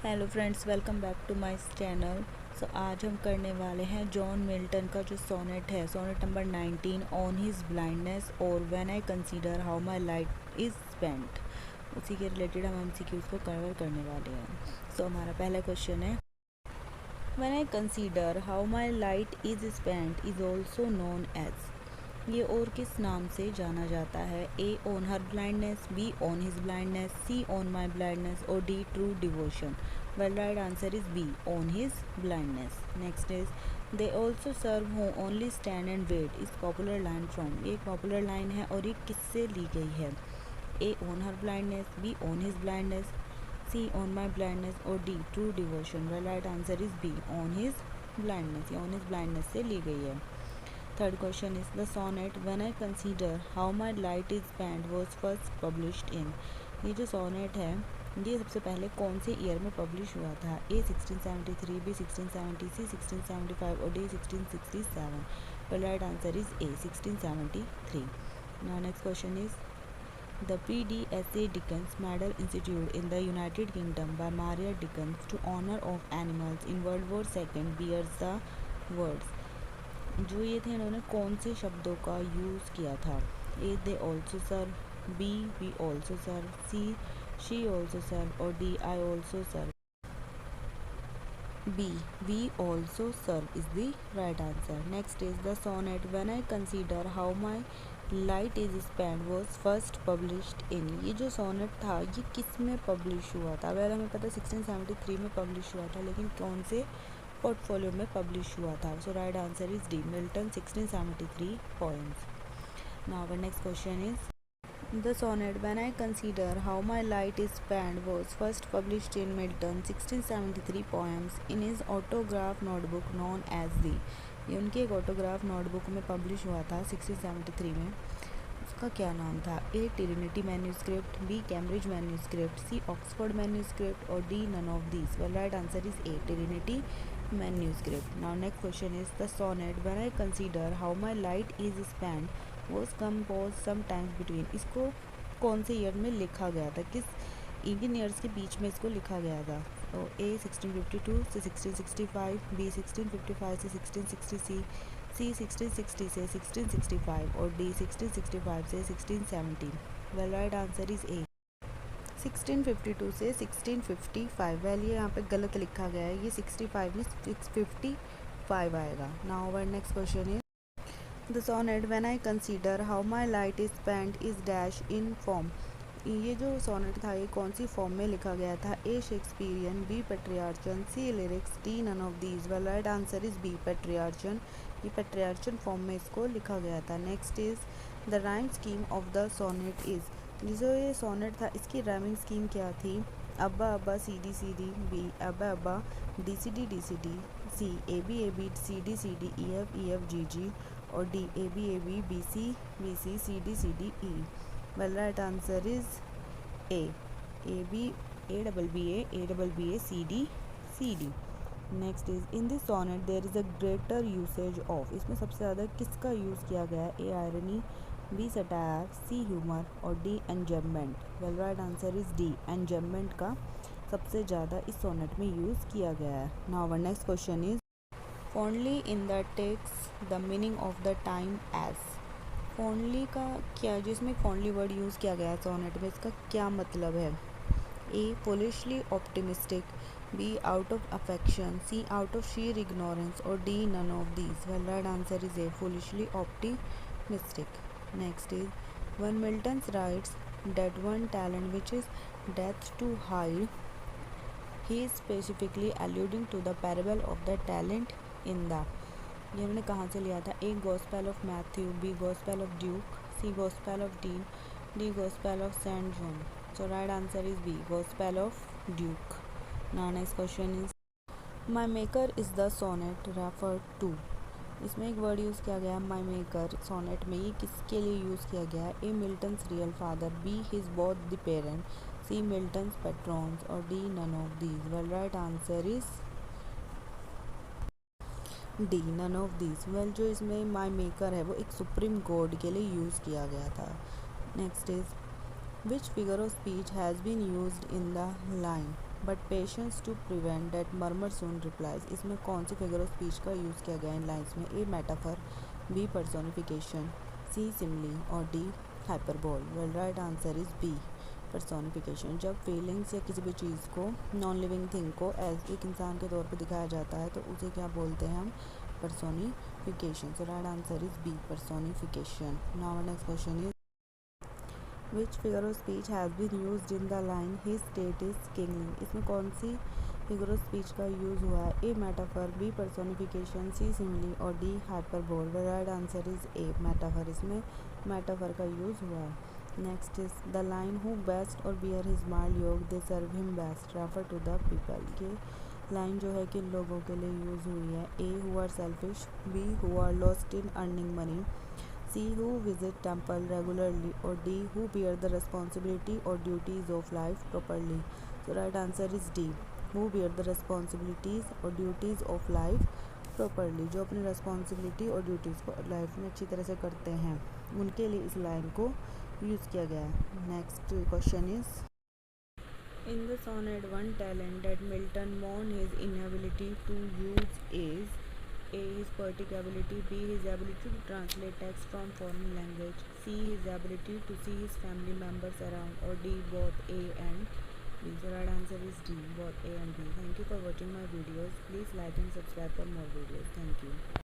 Hello friends, welcome back to my channel. आज हम करने वाले हैं जॉन मिल्टन का जो सोनेट है, sonnet number 19 on his blindness और when I consider how my life is spent. उसी के रिलेटेड हम एमसीक्यूज को कवर करने वाले हैं। हमारा पहला क्वेश्चन है, when I consider how my light is spent is also known as. ये और किस नाम से जाना जाता है? A on her blindness, B on his blindness, C on my blindness और D true devotion. Well, right answer is B on his blindness. Next is they also serve who only stand and wait is popular line from. ये एक popular line है और ये किससे ली गई है? A on her blindness, B on his blindness, C on my blindness और D true devotion. Well, right answer is B on his blindness. ये ऑन हिज ब्लाइंडनेस से ली गई है। Third question is the sonnet when I consider how my light is spent was first published in। ये जो sonnet है ये सबसे पहले कौन से ईयर में पब्लिश हुआ था? ए 1673, बी 1670, सी 1675 और D 1667। well, right answer is A 1673। now next question is the PDSA Dickens Medal instituted in the United Kingdom by Maria Dickens to honor of animals in World War II bears the words। जो ये थे इन्होंने कौन से शब्दों का use किया था? A they also serve, B we also serve, C she also serve और D I also serve. B we also serve is the right answer. Next is the sonnet when I consider how my light is spent was first published in. ये जो sonnet था ये किस में publish हुआ था? वैसे हमें पता 1673 में पब्लिश हुआ था, लेकिन कौन से पोर्टफोलियो में पब्लिश हुआ था? So right answer is D Milton 1673 poems। Now our next question is the sonnet when I consider how my light is spent was first published in Milton 1673 poems in his autograph notebook known as the. ये उनकी एक autograph notebook में publish हुआ था 1673 में। उसका क्या नाम था? A Trinity manuscript, B Cambridge manuscript, C Oxford manuscript और D none of these. Well, right answer is A Trinity manuscript। now next question is the sonnet when I consider how my light is spent was composed sometimes between। इसको कौन से year में लिखा गया था? किस Indian years के बीच में इसको लिखा गया था? तो ए 1652 से 1665, बी 1655 से 1660, सी 1660 से 1665 और डी 1665 से 1670। वेल, राइट आंसर इज ए 1652 से 1655। वेल, ये यहाँ पे गलत लिखा गया है, ये 65 में 655 आएगा। Now our next question is the sonnet when I consider how my light is spent is dash in form. ये जो सोनेट था ये कौन सी फॉर्म में लिखा गया था? A Shakespearean, B Petrarchan, C lyrics, D none of these. Well, right answer is B Petrarchan. ये पेट्रियार्चन फॉर्म में इसको लिखा गया था। Next is the rhyme scheme of the sonnet is. जो ये सोनेट था इसकी राइमिंग स्कीम क्या थी? अब्बा अब्बा C D, B abba abba D C D, C A B C D E F G और D A B B C C D E. Well, right answer is A B A double B A C D. Next is in this sonnet there is a greater usage of. इसमें सबसे ज़्यादा किसका use किया गया है? A irony, B satire, C humour और D enjambment. Well, right answer is D एंजम्बमेंट का सबसे ज़्यादा इस सोनेट में यूज़ किया गया है। Now our next question is fondly in the text the meaning of the time age. Fondly का क्या, जिसमें फॉन्डली वर्ड यूज़ किया गया है सोनेट में, इसका क्या मतलब है? A foolishly optimistic, B out of affection, C out of sheer ignorance और D none of these. Well, right answer is A foolishly optimistic. Next is when Milton writes that one talent which is death to hide, he is specifically alluding to the parable of the talent in the। ये हमने कहाँ से लिया था? A gospel of Matthew, B gospel of Duke, C gospel of Dean, D gospel of saint John. So right answer is B gospel of Duke. Now next question is my maker is the sonnet refer to. इसमें एक word use किया गया है माई maker sonnet में, ये किसके लिए use किया गया है? A Milton's real father, B his both the parent, C Milton's patrons और D none of these. Well, right answer is D none of these. Well, जो इसमें माई मेकर है वो एक सुप्रीम गॉड के लिए यूज़ किया गया था। Next is which figure of speech has been used in the line. But patience to prevent that murmur soon replies. इसमें कौन सी फिगर ऑफ स्पीच का यूज़ किया गया इन लाइन्स में? A metaphor, B personification, C simile और D hyperbole. Well right answer is B personification. जब फीलिंग्स या किसी भी चीज़ को, नॉन लिविंग थिंग को एज एक इंसान के तौर पर दिखाया जाता है तो उसे क्या बोलते हैं हम? Personification. So right answer is B personification. Now next question is which figure of speech has been used in the line his state is kingly. इसमें कौन सी फिगर ऑफ स्पीच का यूज़ हुआ है? A metaphor, B personification, C simile और D hyperbole. The right answer is A metaphor. इसमें metaphor का use हुआ है। Next is the line who best or bear his mild योग they serve him best refer to the people. ये line जो है किन लोगों के लिए यूज़ हुई है? A who are selfish, B who are lost in earning money, C who visit temple regularly or D who bear the responsibility or duties of life properly. So right answer is D who bear the responsibilities or duties of life properly। जो अपनी responsibility और duties को life में अच्छी तरह से करते हैं उनके लिए इस लाइन को यूज़ किया गया है। Next question is in the sonnet one talent that Milton mourned his inability to use is A. His poetic ability, B. His ability to translate text from foreign language, C. His ability to see his family members around, or D. Both A and B. The right answer is D. Both A and B. Thank you for watching my videos. Please like and subscribe for more videos. Thank you.